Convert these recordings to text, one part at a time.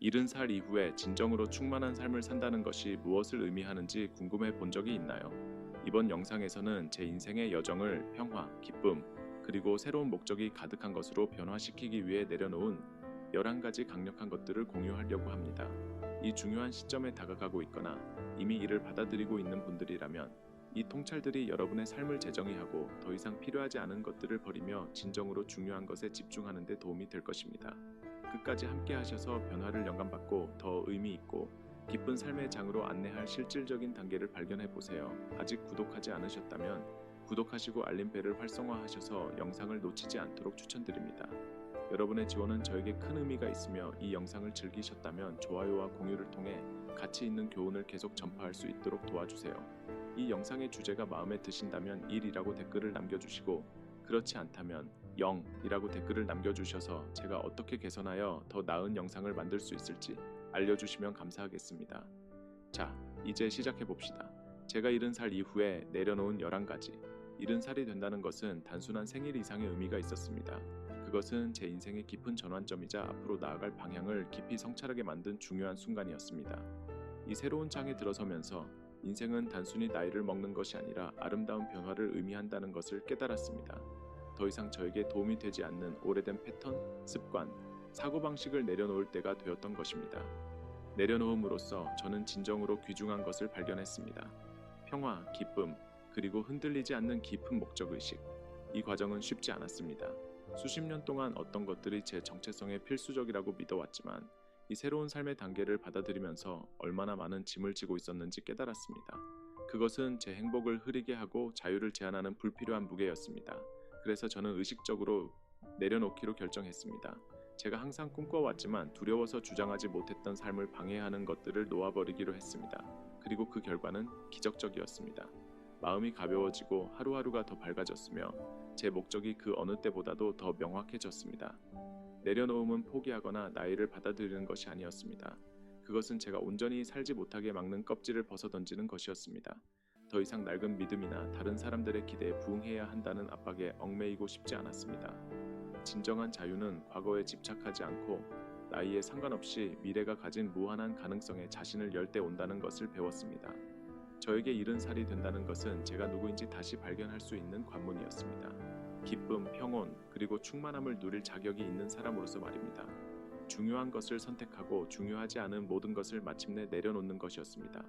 70살 이후에 진정으로 충만한 삶을 산다는 것이 무엇을 의미하는지 궁금해 본 적이 있나요? 이번 영상에서는 제 인생의 여정을 평화, 기쁨, 그리고 새로운 목적이 가득한 것으로 변화시키기 위해 내려놓은 11가지 강력한 것들을 공유하려고 합니다. 이 중요한 시점에 다가가고 있거나 이미 이를 받아들이고 있는 분들이라면 이 통찰들이 여러분의 삶을 재정의하고 더 이상 필요하지 않은 것들을 버리며 진정으로 중요한 것에 집중하는 데 도움이 될 것입니다. 끝까지 함께 하셔서 변화를 영감받고 더 의미 있고 기쁜 삶의 장으로 안내할 실질적인 단계를 발견해 보세요. 아직 구독하지 않으셨다면 구독하시고 알림벨을 활성화하셔서 영상을 놓치지 않도록 추천드립니다. 여러분의 지원은 저에게 큰 의미가 있으며 이 영상을 즐기셨다면 좋아요와 공유를 통해 가치 있는 교훈을 계속 전파할 수 있도록 도와주세요. 이 영상의 주제가 마음에 드신다면 1이라고 댓글을 남겨주시고 그렇지 않다면 0이라고 댓글을 남겨주셔서 제가 어떻게 개선하여 더 나은 영상을 만들 수 있을지 알려주시면 감사하겠습니다. 자, 이제 시작해봅시다. 제가 70살 이후에 내려놓은 11가지. 70살이 된다는 것은 단순한 생일 이상의 의미가 있었습니다. 그것은 제 인생의 깊은 전환점이자 앞으로 나아갈 방향을 깊이 성찰하게 만든 중요한 순간이었습니다. 이 새로운 장에 들어서면서 인생은 단순히 나이를 먹는 것이 아니라 아름다운 변화를 의미한다는 것을 깨달았습니다. 더 이상 저에게 도움이 되지 않는 오래된 패턴, 습관, 사고방식을 내려놓을 때가 되었던 것입니다. 내려놓음으로써 저는 진정으로 귀중한 것을 발견했습니다. 평화, 기쁨, 그리고 흔들리지 않는 깊은 목적의식. 이 과정은 쉽지 않았습니다. 수십 년 동안 어떤 것들이 제 정체성에 필수적이라고 믿어왔지만 이 새로운 삶의 단계를 받아들이면서 얼마나 많은 짐을 지고 있었는지 깨달았습니다. 그것은 제 행복을 흐리게 하고 자유를 제한하는 불필요한 무게였습니다. 그래서 저는 의식적으로 내려놓기로 결정했습니다. 제가 항상 꿈꿔왔지만 두려워서 주장하지 못했던 삶을 방해하는 것들을 놓아버리기로 했습니다. 그리고 그 결과는 기적적이었습니다. 마음이 가벼워지고 하루하루가 더 밝아졌으며 제 목적이 그 어느 때보다도 더 명확해졌습니다. 내려놓음은 포기하거나 나이를 받아들이는 것이 아니었습니다. 그것은 제가 온전히 살지 못하게 막는 껍질을 벗어던지는 것이었습니다. 더 이상 낡은 믿음이나 다른 사람들의 기대에 부응해야 한다는 압박에 얽매이고 싶지 않았습니다. 진정한 자유는 과거에 집착하지 않고 나이에 상관없이 미래가 가진 무한한 가능성에 자신을 열 때 온다는 것을 배웠습니다. 저에게 70살이 된다는 것은 제가 누구인지 다시 발견할 수 있는 관문이었습니다. 기쁨, 평온, 그리고 충만함을 누릴 자격이 있는 사람으로서 말입니다. 중요한 것을 선택하고 중요하지 않은 모든 것을 마침내 내려놓는 것이었습니다.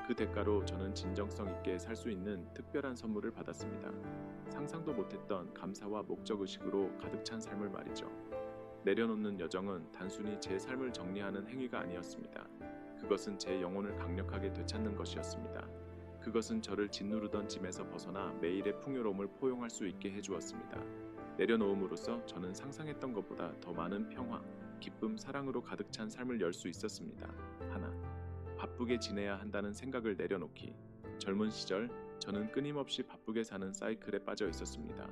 그 대가로 저는 진정성 있게 살 수 있는 특별한 선물을 받았습니다. 상상도 못했던 감사와 목적의식으로 가득 찬 삶을 말이죠. 내려놓는 여정은 단순히 제 삶을 정리하는 행위가 아니었습니다. 그것은 제 영혼을 강력하게 되찾는 것이었습니다. 그것은 저를 짓누르던 짐에서 벗어나 매일의 풍요로움을 포용할 수 있게 해주었습니다. 내려놓음으로써 저는 상상했던 것보다 더 많은 평화, 기쁨, 사랑으로 가득 찬 삶을 열 수 있었습니다. 하나, 바쁘게 지내야 한다는 생각을 내려놓기. 젊은 시절, 저는 끊임없이 바쁘게 사는 사이클에 빠져 있었습니다.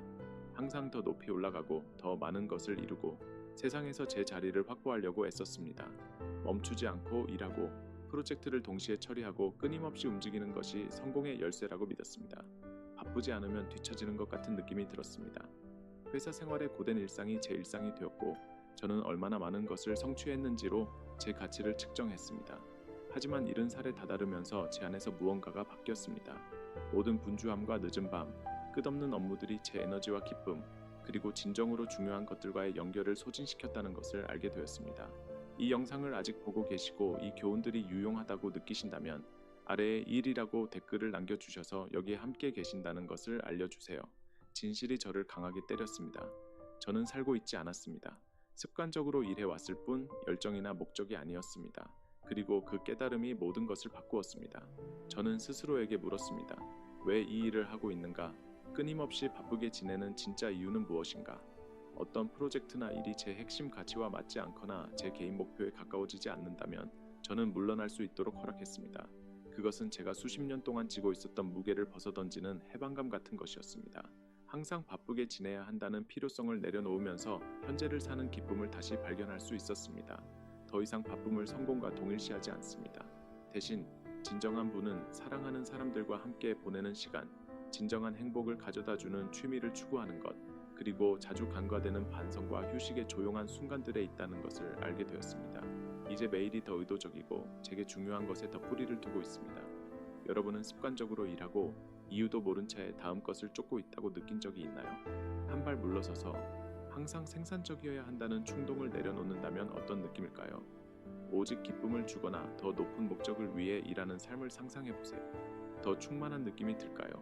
항상 더 높이 올라가고 더 많은 것을 이루고 세상에서 제 자리를 확보하려고 애썼습니다. 멈추지 않고 일하고 프로젝트를 동시에 처리하고 끊임없이 움직이는 것이 성공의 열쇠라고 믿었습니다. 바쁘지 않으면 뒤처지는 것 같은 느낌이 들었습니다. 회사 생활의 고된 일상이 제 일상이 되었고 저는 얼마나 많은 것을 성취했는지로 제 가치를 측정했습니다. 하지만 70살에 다다르면서 제 안에서 무언가가 바뀌었습니다. 모든 분주함과 늦은 밤, 끝없는 업무들이 제 에너지와 기쁨, 그리고 진정으로 중요한 것들과의 연결을 소진시켰다는 것을 알게 되었습니다. 이 영상을 아직 보고 계시고 이 교훈들이 유용하다고 느끼신다면 아래에 1이라고 댓글을 남겨주셔서 여기에 함께 계신다는 것을 알려주세요. 진실이 저를 강하게 때렸습니다. 저는 살고 있지 않았습니다. 습관적으로 일해왔을 뿐 열정이나 목적이 아니었습니다. 그리고 그 깨달음이 모든 것을 바꾸었습니다. 저는 스스로에게 물었습니다. 왜 이 일을 하고 있는가? 끊임없이 바쁘게 지내는 진짜 이유는 무엇인가? 어떤 프로젝트나 일이 제 핵심 가치와 맞지 않거나 제 개인 목표에 가까워지지 않는다면 저는 물러날 수 있도록 허락했습니다. 그것은 제가 수십 년 동안 지고 있었던 무게를 벗어던지는 해방감 같은 것이었습니다. 항상 바쁘게 지내야 한다는 필요성을 내려놓으면서 현재를 사는 기쁨을 다시 발견할 수 있었습니다. 더 이상 바쁨을 성공과 동일시하지 않습니다. 대신 진정한 부는 사랑하는 사람들과 함께 보내는 시간, 진정한 행복을 가져다주는 취미를 추구하는 것, 그리고 자주 간과되는 반성과 휴식의 조용한 순간들에 있다는 것을 알게 되었습니다. 이제 매일이 더 의도적이고 제게 중요한 것에 더 뿌리를 두고 있습니다. 여러분은 습관적으로 일하고 이유도 모른 채 다음 것을 쫓고 있다고 느낀 적이 있나요? 한 발 물러서서 항상 생산적이어야 한다는 충동을 내려놓는다면 어떤 느낌일까요? 오직 기쁨을 주거나 더 높은 목적을 위해 일하는 삶을 상상해 보세요. 더 충만한 느낌이 들까요?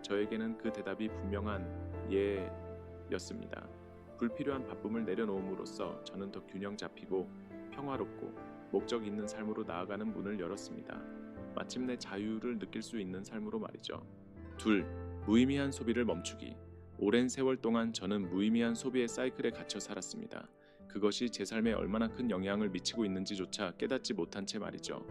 저에게는 그 대답이 분명한 예였습니다. 불필요한 바쁨을 내려놓음으로써 저는 더 균형 잡히고 평화롭고 목적 있는 삶으로 나아가는 문을 열었습니다. 마침내 자유를 느낄 수 있는 삶으로 말이죠. 둘, 무의미한 소비를 멈추기. 오랜 세월 동안 저는 무의미한 소비의 사이클에 갇혀 살았습니다. 그것이 제 삶에 얼마나 큰 영향을 미치고 있는지조차 깨닫지 못한 채 말이죠.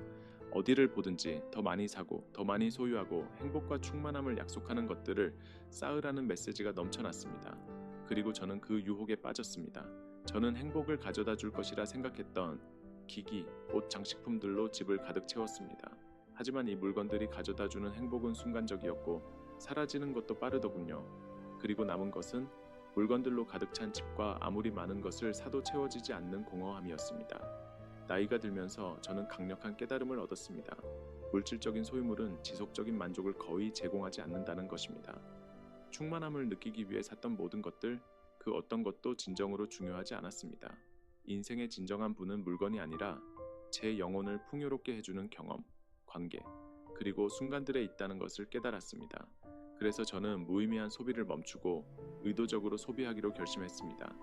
어디를 보든지 더 많이 사고 더 많이 소유하고 행복과 충만함을 약속하는 것들을 쌓으라는 메시지가 넘쳐났습니다. 그리고 저는 그 유혹에 빠졌습니다. 저는 행복을 가져다 줄 것이라 생각했던 기기, 옷, 장식품들로 집을 가득 채웠습니다. 하지만 이 물건들이 가져다 주는 행복은 순간적이었고 사라지는 것도 빠르더군요. 그리고 남은 것은 물건들로 가득 찬 집과 아무리 많은 것을 사도 채워지지 않는 공허함이었습니다. 나이가 들면서 저는 강력한 깨달음을 얻었습니다. 물질적인 소유물은 지속적인 만족을 거의 제공하지 않는다는 것입니다. 충만함을 느끼기 위해 샀던 모든 것들, 그 어떤 것도 진정으로 중요하지 않았습니다. 인생의 진정한 부는 물건이 아니라 제 영혼을 풍요롭게 해주는 경험, 관계, 그리고 순간들에 있다는 것을 깨달았습니다. 그래서 저는 무의미한 소비를 멈추고 의도적으로 소비하기로 결심했습니다.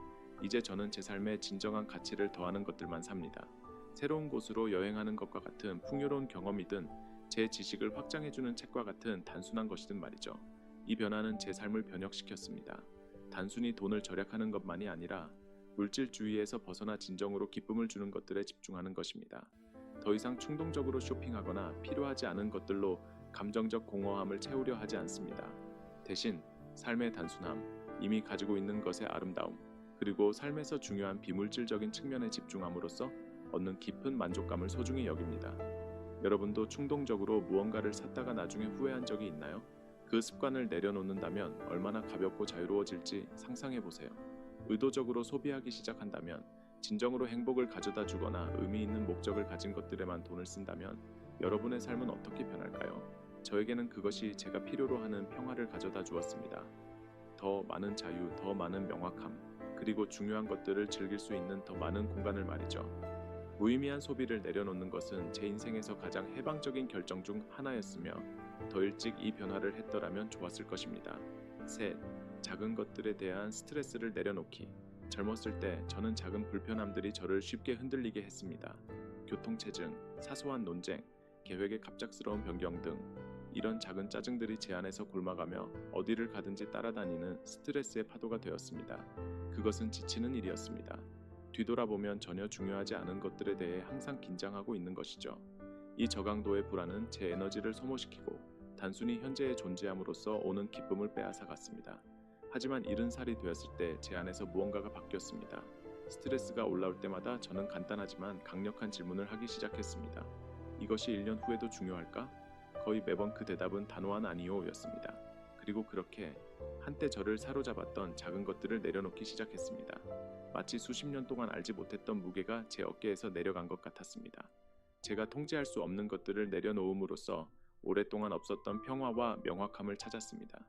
이제 저는 제 삶에 진정한 가치를 더하는 것들만 삽니다. 새로운 곳으로 여행하는 것과 같은 풍요로운 경험이든 제 지식을 확장해주는 책과 같은 단순한 것이든 말이죠. 이 변화는 제 삶을 변혁시켰습니다. 단순히 돈을 절약하는 것만이 아니라 물질주의에서 벗어나 진정으로 기쁨을 주는 것들에 집중하는 것입니다. 더 이상 충동적으로 쇼핑하거나 필요하지 않은 것들로 감정적 공허함을 채우려 하지 않습니다. 대신 삶의 단순함, 이미 가지고 있는 것의 아름다움, 그리고 삶에서 중요한 비물질적인 측면에 집중함으로써 얻는 깊은 만족감을 소중히 여깁니다. 여러분도 충동적으로 무언가를 샀다가 나중에 후회한 적이 있나요? 그 습관을 내려놓는다면 얼마나 가볍고 자유로워질지 상상해 보세요. 의도적으로 소비하기 시작한다면, 진정으로 행복을 가져다 주거나 의미 있는 목적을 가진 것들에만 돈을 쓴다면 여러분의 삶은 어떻게 변할까요? 저에게는 그것이 제가 필요로 하는 평화를 가져다 주었습니다. 더 많은 자유, 더 많은 명확함, 그리고 중요한 것들을 즐길 수 있는 더 많은 공간을 말이죠. 무의미한 소비를 내려놓는 것은 제 인생에서 가장 해방적인 결정 중 하나였으며 더 일찍 이 변화를 했더라면 좋았을 것입니다. 셋, 작은 것들에 대한 스트레스를 내려놓기. 젊었을 때 저는 작은 불편함들이 저를 쉽게 흔들리게 했습니다. 교통체증, 사소한 논쟁, 계획의 갑작스러운 변경 등 이런 작은 짜증들이 제 안에서 골마가며 어디를 가든지 따라다니는 스트레스의 파도가 되었습니다. 그것은 지치는 일이었습니다. 뒤돌아보면 전혀 중요하지 않은 것들에 대해 항상 긴장하고 있는 것이죠. 이 저강도의 불안은 제 에너지를 소모시키고 단순히 현재의 존재함으로써 오는 기쁨을 빼앗아갔습니다. 하지만 70살이 되었을 때 제 안에서 무언가가 바뀌었습니다. 스트레스가 올라올 때마다 저는 간단하지만 강력한 질문을 하기 시작했습니다. 이것이 1년 후에도 중요할까? 거의 매번 그 대답은 단호한 아니오였습니다. 그리고 그렇게 한때 저를 사로잡았던 작은 것들을 내려놓기 시작했습니다. 마치 수십 년 동안 알지 못했던 무게가 제 어깨에서 내려간 것 같았습니다. 제가 통제할 수 없는 것들을 내려놓음으로써 오랫동안 없었던 평화와 명확함을 찾았습니다.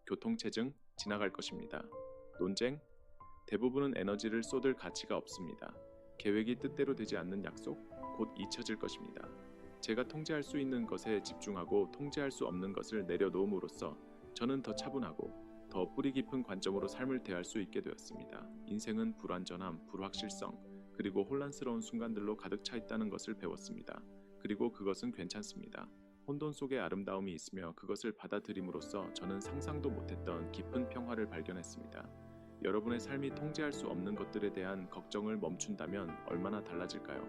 교통체증, 지나갈 것입니다. 논쟁, 대부분은 에너지를 쏟을 가치가 없습니다. 계획이 뜻대로 되지 않는 약속, 곧 잊혀질 것입니다. 제가 통제할 수 있는 것에 집중하고 통제할 수 없는 것을 내려놓음으로써 저는 더 차분하고 더 뿌리 깊은 관점으로 삶을 대할 수 있게 되었습니다. 인생은 불완전함, 불확실성, 그리고 혼란스러운 순간들로 가득 차 있다는 것을 배웠습니다. 그리고 그것은 괜찮습니다. 혼돈 속에 아름다움이 있으며 그것을 받아들임으로써 저는 상상도 못했던 깊은 평화를 발견했습니다. 여러분의 삶이 통제할 수 없는 것들에 대한 걱정을 멈춘다면 얼마나 달라질까요?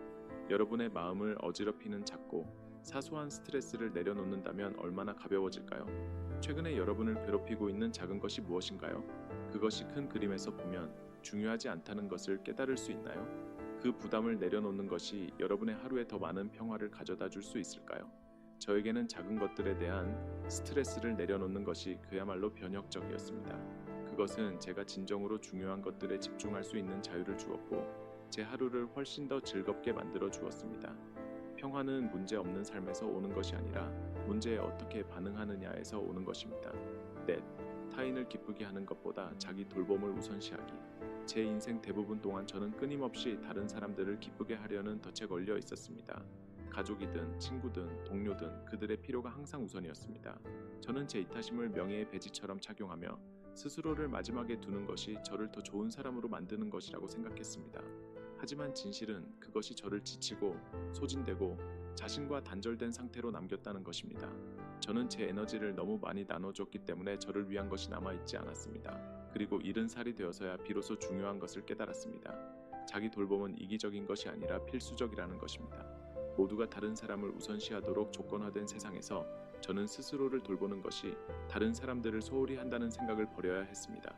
여러분의 마음을 어지럽히는 작고 사소한 스트레스를 내려놓는다면 얼마나 가벼워질까요? 최근에 여러분을 괴롭히고 있는 작은 것이 무엇인가요? 그것이 큰 그림에서 보면 중요하지 않다는 것을 깨달을 수 있나요? 그 부담을 내려놓는 것이 여러분의 하루에 더 많은 평화를 가져다 줄 수 있을까요? 저에게는 작은 것들에 대한 스트레스를 내려놓는 것이 그야말로 변혁적이었습니다. 그것은 제가 진정으로 중요한 것들에 집중할 수 있는 자유를 주었고 제 하루를 훨씬 더 즐겁게 만들어 주었습니다. 평화는 문제 없는 삶에서 오는 것이 아니라 문제에 어떻게 반응하느냐에서 오는 것입니다. 넷, 타인을 기쁘게 하는 것보다 자기 돌봄을 우선시하기. 제 인생 대부분 동안 저는 끊임없이 다른 사람들을 기쁘게 하려는 덫에 걸려 있었습니다. 가족이든 친구든 동료든 그들의 필요가 항상 우선이었습니다. 저는 제 이타심을 명예의 배지처럼 착용하며 스스로를 마지막에 두는 것이 저를 더 좋은 사람으로 만드는 것이라고 생각했습니다. 하지만 진실은 그것이 저를 지치고 소진되고 자신과 단절된 상태로 남겼다는 것입니다. 저는 제 에너지를 너무 많이 나눠줬기 때문에 저를 위한 것이 남아있지 않았습니다. 그리고 70살이 되어서야 비로소 중요한 것을 깨달았습니다. 자기 돌봄은 이기적인 것이 아니라 필수적이라는 것입니다. 모두가 다른 사람을 우선시하도록 조건화된 세상에서 저는 스스로를 돌보는 것이 다른 사람들을 소홀히 한다는 생각을 버려야 했습니다.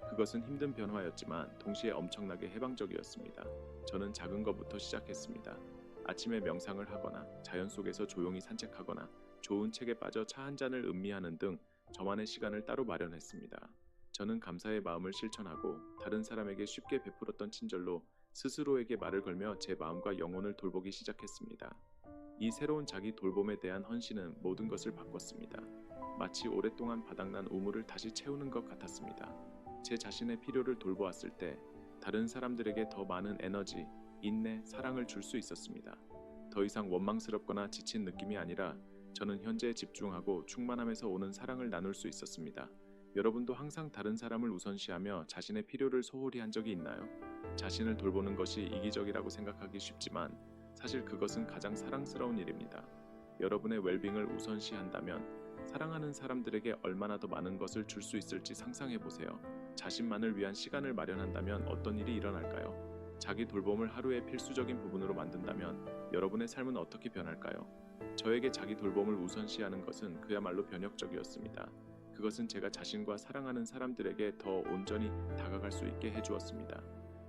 그것은 힘든 변화였지만 동시에 엄청나게 해방적이었습니다. 저는 작은 것부터 시작했습니다. 아침에 명상을 하거나 자연 속에서 조용히 산책하거나 좋은 책에 빠져 차 한 잔을 음미하는 등 저만의 시간을 따로 마련했습니다. 저는 감사의 마음을 실천하고 다른 사람에게 쉽게 베풀었던 친절로 스스로에게 말을 걸며 제 마음과 영혼을 돌보기 시작했습니다. 이 새로운 자기 돌봄에 대한 헌신은 모든 것을 바꿨습니다. 마치 오랫동안 바닥난 우물을 다시 채우는 것 같았습니다. 제 자신의 필요를 돌보았을 때 다른 사람들에게 더 많은 에너지, 인내, 사랑을 줄 수 있었습니다. 더 이상 원망스럽거나 지친 느낌이 아니라 저는 현재에 집중하고 충만함에서 오는 사랑을 나눌 수 있었습니다. 여러분도 항상 다른 사람을 우선시하며 자신의 필요를 소홀히 한 적이 있나요? 자신을 돌보는 것이 이기적이라고 생각하기 쉽지만 사실 그것은 가장 사랑스러운 일입니다. 여러분의 웰빙을 우선시한다면 사랑하는 사람들에게 얼마나 더 많은 것을 줄 수 있을지 상상해 보세요. 자신만을 위한 시간을 마련한다면 어떤 일이 일어날까요? 자기 돌봄을 하루의 필수적인 부분으로 만든다면 여러분의 삶은 어떻게 변할까요? 저에게 자기 돌봄을 우선시하는 것은 그야말로 변혁적이었습니다. 그것은 제가 자신과 사랑하는 사람들에게 더 온전히 다가갈 수 있게 해주었습니다.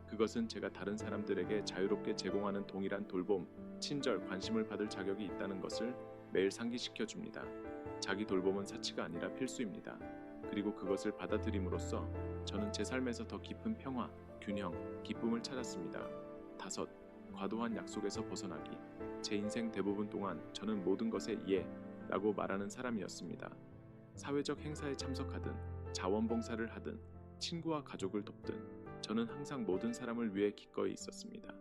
그것은 제가 다른 사람들에게 자유롭게 제공하는 동일한 돌봄, 친절, 관심을 받을 자격이 있다는 것을 매일 상기시켜 줍니다. 자기 돌봄은 사치가 아니라 필수입니다. 그리고 그것을 받아들임으로써 저는 제 삶에서 더 깊은 평화, 균형, 기쁨을 찾았습니다. 다섯, 과도한 약속에서 벗어나기. 제 인생 대부분 동안 저는 모든 것에 예 라고 말하는 사람이었습니다. 사회적 행사에 참석하든 자원봉사를 하든 친구와 가족을 돕든 저는 항상 모든 사람을 위해 기꺼이 있었습니다.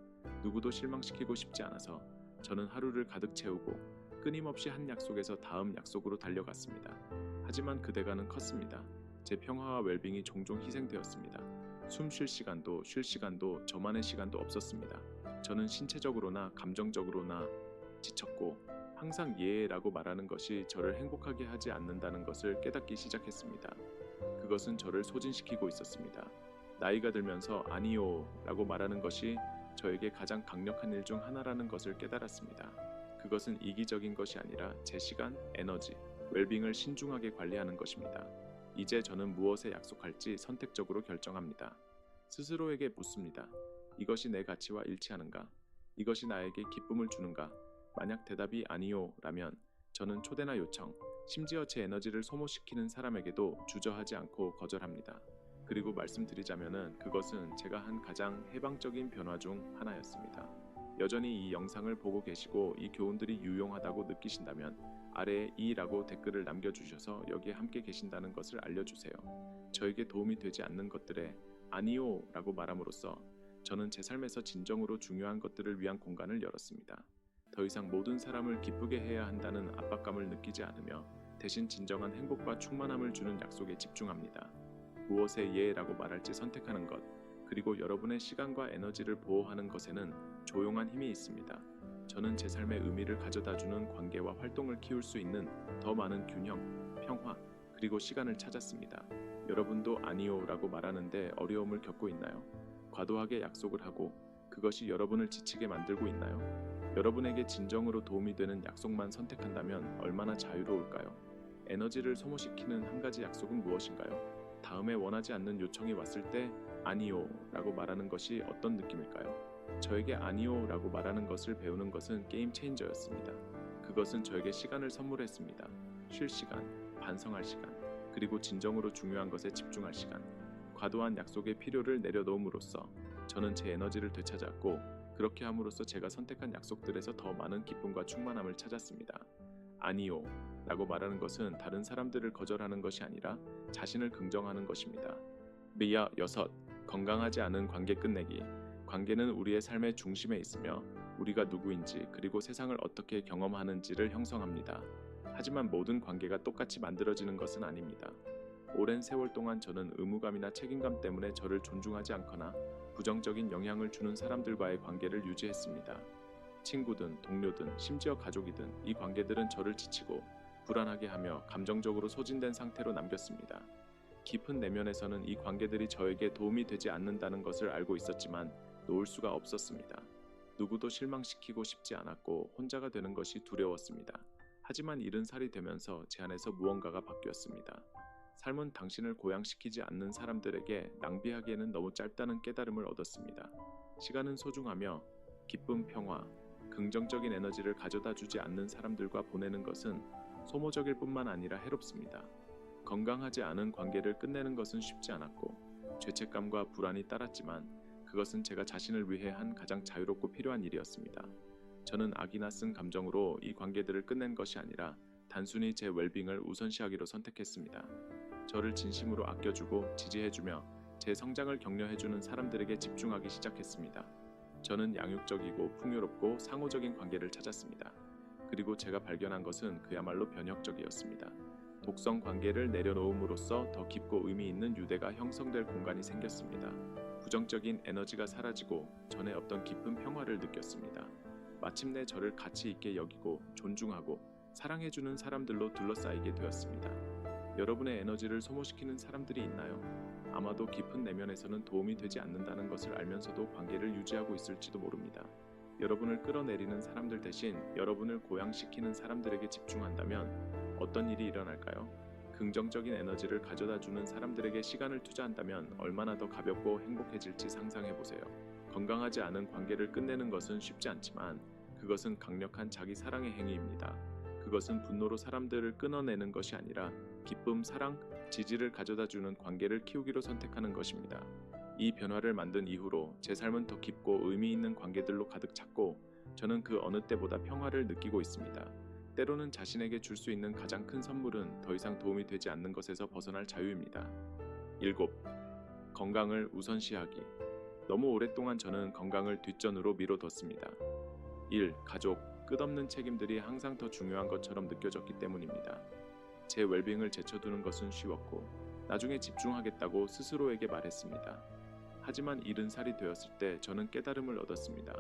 누구도 실망시키고 싶지 않아서 저는 하루를 가득 채우고 끊임없이 한 약속에서 다음 약속으로 달려갔습니다. 하지만 그 대가는 컸습니다. 제 평화와 웰빙이 종종 희생되었습니다. 숨 쉴 시간도 쉴 시간도 저만의 시간도 없었습니다. 저는 신체적으로나 감정적으로나 지쳤고 항상 예라고 말하는 것이 저를 행복하게 하지 않는다는 것을 깨닫기 시작했습니다. 그것은 저를 소진시키고 있었습니다. 나이가 들면서 아니요 라고 말하는 것이 저에게 가장 강력한 일 중 하나라는 것을 깨달았습니다. 그것은 이기적인 것이 아니라 제 시간, 에너지, 웰빙을 신중하게 관리하는 것입니다. 이제 저는 무엇에 약속할지 선택적으로 결정합니다. 스스로에게 묻습니다. 이것이 내 가치와 일치하는가? 이것이 나에게 기쁨을 주는가? 만약 대답이 아니요 라면 저는 초대나 요청, 심지어 제 에너지를 소모시키는 사람에게도 주저하지 않고 거절합니다. 그리고 말씀드리자면은 그것은 제가 한 가장 해방적인 변화 중 하나였습니다. 여전히 이 영상을 보고 계시고 이 교훈들이 유용하다고 느끼신다면 아래에 이라고 댓글을 남겨주셔서 여기에 함께 계신다는 것을 알려주세요. 저에게 도움이 되지 않는 것들에 아니요 라고 말함으로써 저는 제 삶에서 진정으로 중요한 것들을 위한 공간을 열었습니다. 더 이상 모든 사람을 기쁘게 해야 한다는 압박감을 느끼지 않으며 대신 진정한 행복과 충만함을 주는 약속에 집중합니다. 무엇에 예라고 말할지 선택하는 것, 그리고 여러분의 시간과 에너지를 보호하는 것에는 조용한 힘이 있습니다. 저는 제 삶의 의미를 가져다주는 관계와 활동을 키울 수 있는 더 많은 균형, 평화, 그리고 시간을 찾았습니다. 여러분도 아니요라고 말하는데 어려움을 겪고 있나요? 과도하게 약속을 하고 그것이 여러분을 지치게 만들고 있나요? 여러분에게 진정으로 도움이 되는 약속만 선택한다면 얼마나 자유로울까요? 에너지를 소모시키는 한 가지 약속은 무엇인가요? 다음에 원하지 않는 요청이 왔을 때 아니요 라고 말하는 것이 어떤 느낌일까요? 저에게 아니요 라고 말하는 것을 배우는 것은 게임 체인저였습니다. 그것은 저에게 시간을 선물했습니다. 쉴 시간, 반성할 시간, 그리고 진정으로 중요한 것에 집중할 시간. 과도한 약속의 필요를 내려놓음으로써 저는 제 에너지를 되찾았고 그렇게 함으로써 제가 선택한 약속들에서 더 많은 기쁨과 충만함을 찾았습니다. 아니요 라고 말하는 것은 다른 사람들을 거절하는 것이 아니라 자신을 긍정하는 것입니다. 미야 6. 건강하지 않은 관계 끝내기. 관계는 우리의 삶의 중심에 있으며 우리가 누구인지 그리고 세상을 어떻게 경험하는지를 형성합니다. 하지만 모든 관계가 똑같이 만들어지는 것은 아닙니다. 오랜 세월 동안 저는 의무감이나 책임감 때문에 저를 존중하지 않거나 부정적인 영향을 주는 사람들과의 관계를 유지했습니다. 친구든 동료든 심지어 가족이든 이 관계들은 저를 지치고 불안하게 하며 감정적으로 소진된 상태로 남겼습니다. 깊은 내면에서는 이 관계들이 저에게 도움이 되지 않는다는 것을 알고 있었지만 놓을 수가 없었습니다. 누구도 실망시키고 싶지 않았고 혼자가 되는 것이 두려웠습니다. 하지만 70살이 되면서 제 안에서 무언가가 바뀌었습니다. 삶은 당신을 고양시키지 않는 사람들에게 낭비하기에는 너무 짧다는 깨달음을 얻었습니다. 시간은 소중하며 기쁨, 평화, 긍정적인 에너지를 가져다 주지 않는 사람들과 보내는 것은 소모적일 뿐만 아니라 해롭습니다. 건강하지 않은 관계를 끝내는 것은 쉽지 않았고 죄책감과 불안이 따랐지만 그것은 제가 자신을 위해 한 가장 자유롭고 필요한 일이었습니다. 저는 악이나 쓴 감정으로 이 관계들을 끝낸 것이 아니라 단순히 제 웰빙을 우선시하기로 선택했습니다. 저를 진심으로 아껴주고 지지해주며 제 성장을 격려해주는 사람들에게 집중하기 시작했습니다. 저는 양육적이고 풍요롭고 상호적인 관계를 찾았습니다. 그리고 제가 발견한 것은 그야말로 변혁적이었습니다. 독성 관계를 내려놓음으로써 더 깊고 의미 있는 유대가 형성될 공간이 생겼습니다. 부정적인 에너지가 사라지고 전에 없던 깊은 평화를 느꼈습니다. 마침내 저를 가치 있게 여기고 존중하고 사랑해주는 사람들로 둘러싸이게 되었습니다. 여러분의 에너지를 소모시키는 사람들이 있나요? 아마도 깊은 내면에서는 도움이 되지 않는다는 것을 알면서도 관계를 유지하고 있을지도 모릅니다. 여러분을 끌어내리는 사람들 대신 여러분을 고양시키는 사람들에게 집중한다면 어떤 일이 일어날까요? 긍정적인 에너지를 가져다주는 사람들에게 시간을 투자한다면 얼마나 더 가볍고 행복해질지 상상해보세요. 건강하지 않은 관계를 끝내는 것은 쉽지 않지만 그것은 강력한 자기 사랑의 행위입니다. 그것은 분노로 사람들을 끊어내는 것이 아니라 기쁨, 사랑, 지지를 가져다주는 관계를 키우기로 선택하는 것입니다. 이 변화를 만든 이후로 제 삶은 더 깊고 의미 있는 관계들로 가득 찼고 저는 그 어느 때보다 평화를 느끼고 있습니다. 때로는 자신에게 줄 수 있는 가장 큰 선물은 더 이상 도움이 되지 않는 것에서 벗어날 자유입니다. 7. 건강을 우선시하기. 너무 오랫동안 저는 건강을 뒷전으로 미뤄뒀습니다. 1. 가족, 끝없는 책임들이 항상 더 중요한 것처럼 느껴졌기 때문입니다. 제 웰빙을 제쳐두는 것은 쉬웠고 나중에 집중하겠다고 스스로에게 말했습니다. 하지만 70살이 되었을 때 저는 깨달음을 얻었습니다.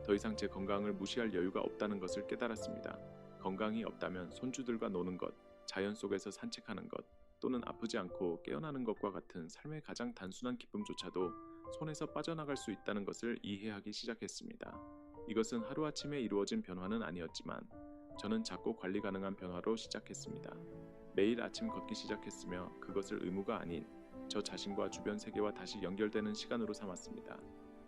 더 이상 제 건강을 무시할 여유가 없다는 것을 깨달았습니다. 건강이 없다면 손주들과 노는 것, 자연 속에서 산책하는 것, 또는 아프지 않고 깨어나는 것과 같은 삶의 가장 단순한 기쁨조차도 손에서 빠져나갈 수 있다는 것을 이해하기 시작했습니다. 이것은 하루아침에 이루어진 변화는 아니었지만 저는 작고 관리 가능한 변화로 시작했습니다. 매일 아침 걷기 시작했으며 그것을 의무가 아닌 저 자신과 주변 세계와 다시 연결되는 시간으로 삼았습니다.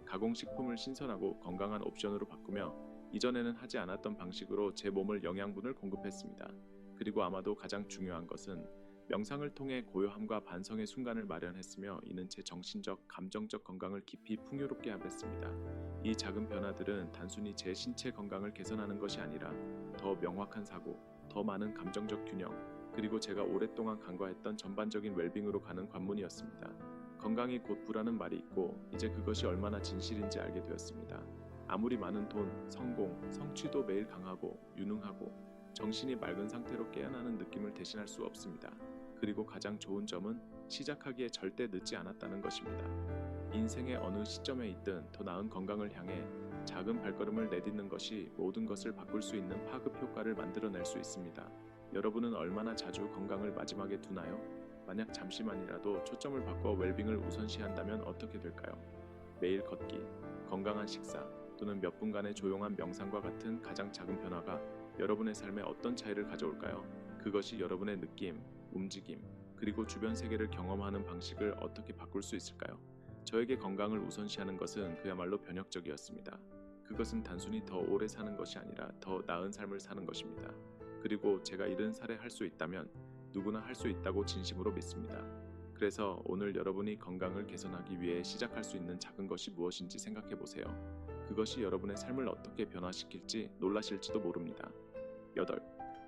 가공식품을 신선하고 건강한 옵션으로 바꾸며 이전에는 하지 않았던 방식으로 제 몸을 영양분을 공급했습니다. 그리고 아마도 가장 중요한 것은 명상을 통해 고요함과 반성의 순간을 마련했으며 이는 제 정신적, 감정적 건강을 깊이 풍요롭게 하였습니다. 이 작은 변화들은 단순히 제 신체 건강을 개선하는 것이 아니라 더 명확한 사고, 더 많은 감정적 균형, 그리고 제가 오랫동안 간과했던 전반적인 웰빙으로 가는 관문이었습니다. 건강이 곧 부라는 말이 있고 이제 그것이 얼마나 진실인지 알게 되었습니다. 아무리 많은 돈, 성공, 성취도 매일 강하고 유능하고 정신이 맑은 상태로 깨어나는 느낌을 대신할 수 없습니다. 그리고 가장 좋은 점은 시작하기에 절대 늦지 않았다는 것입니다. 인생의 어느 시점에 있든 더 나은 건강을 향해 작은 발걸음을 내딛는 것이 모든 것을 바꿀 수 있는 파급 효과를 만들어낼 수 있습니다. 여러분은 얼마나 자주 건강을 마지막에 두나요? 만약 잠시만이라도 초점을 바꿔 웰빙을 우선시한다면 어떻게 될까요? 매일 걷기, 건강한 식사, 또는 몇 분간의 조용한 명상과 같은 가장 작은 변화가 여러분의 삶에 어떤 차이를 가져올까요? 그것이 여러분의 느낌, 움직임, 그리고 주변 세계를 경험하는 방식을 어떻게 바꿀 수 있을까요? 저에게 건강을 우선시하는 것은 그야말로 변혁적이었습니다. 그것은 단순히 더 오래 사는 것이 아니라 더 나은 삶을 사는 것입니다. 그리고 제가 70살에 할 수 있다면 누구나 할 수 있다고 진심으로 믿습니다. 그래서 오늘 여러분이 건강을 개선하기 위해 시작할 수 있는 작은 것이 무엇인지 생각해 보세요. 그것이 여러분의 삶을 어떻게 변화시킬지 놀라실지도 모릅니다. 8.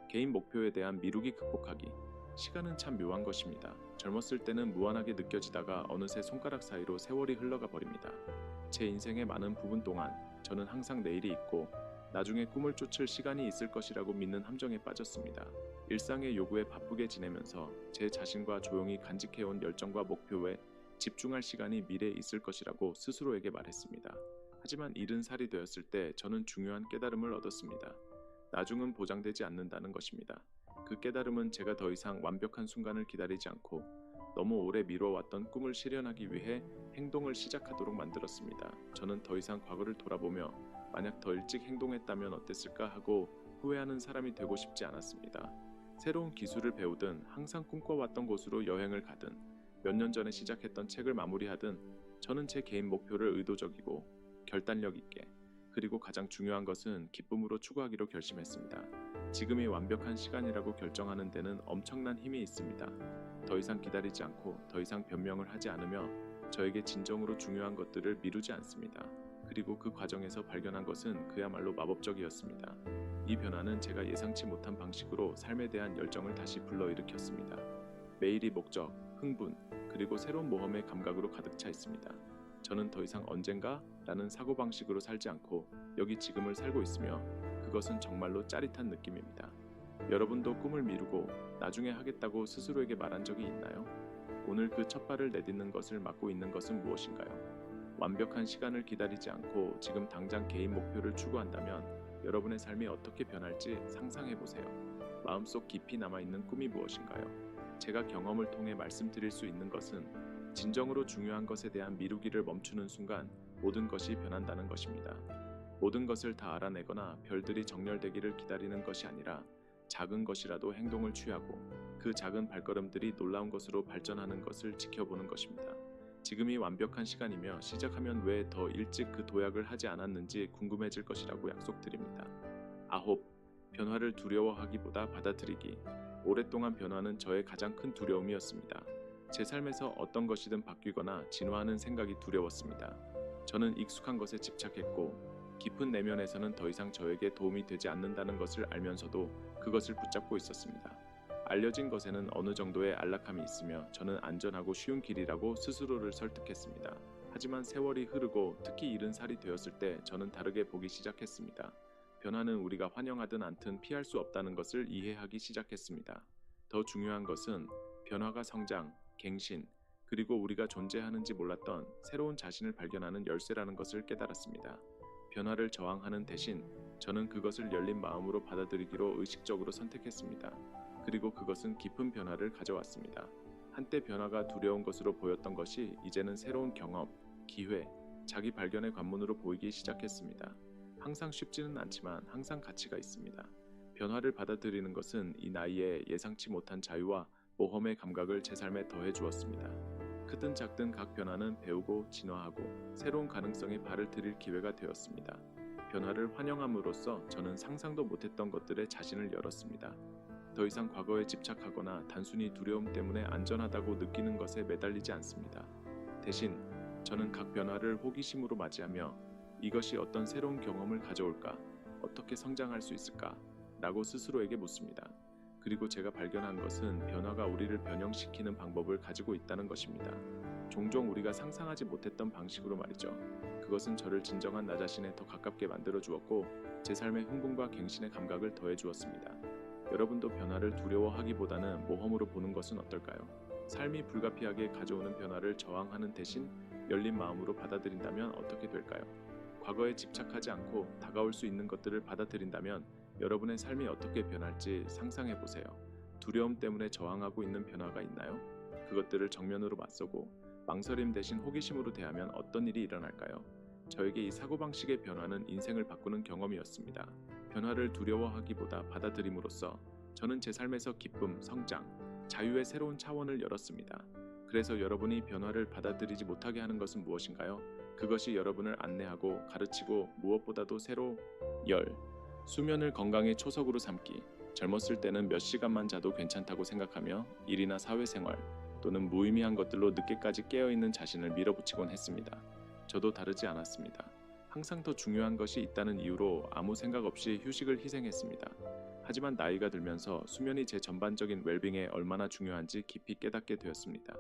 개인 목표에 대한 미루기 극복하기. 시간은 참 묘한 것입니다. 젊었을 때는 무한하게 느껴지다가 어느새 손가락 사이로 세월이 흘러가 버립니다. 제 인생의 많은 부분 동안 저는 항상 내일이 있고 나중에 꿈을 쫓을 시간이 있을 것이라고 믿는 함정에 빠졌습니다. 일상의 요구에 바쁘게 지내면서 제 자신과 조용히 간직해온 열정과 목표에 집중할 시간이 미래에 있을 것이라고 스스로에게 말했습니다. 하지만 70살이 되었을 때 저는 중요한 깨달음을 얻었습니다. 나중은 보장되지 않는다는 것입니다. 그 깨달음은 제가 더 이상 완벽한 순간을 기다리지 않고 너무 오래 미뤄왔던 꿈을 실현하기 위해 행동을 시작하도록 만들었습니다. 저는 더 이상 과거를 돌아보며 만약 더 일찍 행동했다면 어땠을까 하고 후회하는 사람이 되고 싶지 않았습니다. 새로운 기술을 배우든 항상 꿈꿔왔던 곳으로 여행을 가든 몇 년 전에 시작했던 책을 마무리하든 저는 제 개인 목표를 의도적이고 결단력 있게 그리고 가장 중요한 것은 기쁨으로 추구하기로 결심했습니다. 지금이 완벽한 시간이라고 결정하는 데는 엄청난 힘이 있습니다. 더 이상 기다리지 않고 더 이상 변명을 하지 않으며 저에게 진정으로 중요한 것들을 미루지 않습니다. 그리고 그 과정에서 발견한 것은 그야말로 마법적이었습니다. 이 변화는 제가 예상치 못한 방식으로 삶에 대한 열정을 다시 불러일으켰습니다. 매일이 목적, 흥분, 그리고 새로운 모험의 감각으로 가득 차 있습니다. 저는 더 이상 언젠가 라는 사고방식으로 살지 않고 여기 지금을 살고 있으며 그것은 정말로 짜릿한 느낌입니다. 여러분도 꿈을 미루고 나중에 하겠다고 스스로에게 말한 적이 있나요? 오늘 그 첫 발을 내딛는 것을 막고 있는 것은 무엇인가요? 완벽한 시간을 기다리지 않고 지금 당장 개인 목표를 추구한다면 여러분의 삶이 어떻게 변할지 상상해 보세요. 마음속 깊이 남아있는 꿈이 무엇인가요? 제가 경험을 통해 말씀드릴 수 있는 것은 진정으로 중요한 것에 대한 미루기를 멈추는 순간 모든 것이 변한다는 것입니다. 모든 것을 다 알아내거나 별들이 정렬되기를 기다리는 것이 아니라 작은 것이라도 행동을 취하고 그 작은 발걸음들이 놀라운 것으로 발전하는 것을 지켜보는 것입니다. 지금이 완벽한 시간이며 시작하면 왜 더 일찍 그 도약을 하지 않았는지 궁금해질 것이라고 약속드립니다. 9. 변화를 두려워하기보다 받아들이기. 오랫동안 변화는 저의 가장 큰 두려움이었습니다. 제 삶에서 어떤 것이든 바뀌거나 진화하는 생각이 두려웠습니다. 저는 익숙한 것에 집착했고 깊은 내면에서는 더 이상 저에게 도움이 되지 않는다는 것을 알면서도 그것을 붙잡고 있었습니다. 알려진 것에는 어느 정도의 안락함이 있으며 저는 안전하고 쉬운 길이라고 스스로를 설득했습니다. 하지만 세월이 흐르고 특히 70살이 되었을 때 저는 다르게 보기 시작했습니다. 변화는 우리가 환영하든 않든 피할 수 없다는 것을 이해하기 시작했습니다. 더 중요한 것은 변화가 성장, 갱신, 그리고 우리가 존재하는지 몰랐던 새로운 자신을 발견하는 열쇠라는 것을 깨달았습니다. 변화를 저항하는 대신 저는 그것을 열린 마음으로 받아들이기로 의식적으로 선택했습니다. 그리고 그것은 깊은 변화를 가져왔습니다. 한때 변화가 두려운 것으로 보였던 것이 이제는 새로운 경험, 기회, 자기 발견의 관문으로 보이기 시작했습니다. 항상 쉽지는 않지만 항상 가치가 있습니다. 변화를 받아들이는 것은 이 나이에 예상치 못한 자유와 모험의 감각을 제 삶에 더해 주었습니다. 크든 작든 각 변화는 배우고 진화하고 새로운 가능성에 발을 들일 기회가 되었습니다. 변화를 환영함으로써 저는 상상도 못했던 것들에 자신을 열었습니다. 더 이상 과거에 집착하거나 단순히 두려움 때문에 안전하다고 느끼는 것에 매달리지 않습니다. 대신 저는 각 변화를 호기심으로 맞이하며 이것이 어떤 새로운 경험을 가져올까? 어떻게 성장할 수 있을까? 라고 스스로에게 묻습니다. 그리고 제가 발견한 것은 변화가 우리를 변형시키는 방법을 가지고 있다는 것입니다. 종종 우리가 상상하지 못했던 방식으로 말이죠. 그것은 저를 진정한 나 자신에 더 가깝게 만들어 주었고 제 삶의 흥분과 갱신의 감각을 더해 주었습니다. 여러분도 변화를 두려워하기보다는 모험으로 보는 것은 어떨까요? 삶이 불가피하게 가져오는 변화를 저항하는 대신 열린 마음으로 받아들인다면 어떻게 될까요? 과거에 집착하지 않고 다가올 수 있는 것들을 받아들인다면 여러분의 삶이 어떻게 변할지 상상해 보세요. 두려움 때문에 저항하고 있는 변화가 있나요? 그것들을 정면으로 맞서고 망설임 대신 호기심으로 대하면 어떤 일이 일어날까요? 저에게 이 사고방식의 변화는 인생을 바꾸는 경험이었습니다. 변화를 두려워하기보다 받아들임으로써 저는 제 삶에서 기쁨, 성장, 자유의 새로운 차원을 열었습니다. 그래서 여러분이 변화를 받아들이지 못하게 하는 것은 무엇인가요? 그것이 여러분을 안내하고 가르치고 무엇보다도 새로 수면을 건강의 초석으로 삼기. 젊었을 때는 몇 시간만 자도 괜찮다고 생각하며 일이나 사회생활, 또는 무의미한 것들로 늦게까지 깨어있는 자신을 밀어붙이곤 했습니다. 저도 다르지 않았습니다. 항상 더 중요한 것이 있다는 이유로 아무 생각 없이 휴식을 희생했습니다. 하지만 나이가 들면서 수면이 제 전반적인 웰빙에 얼마나 중요한지 깊이 깨닫게 되었습니다.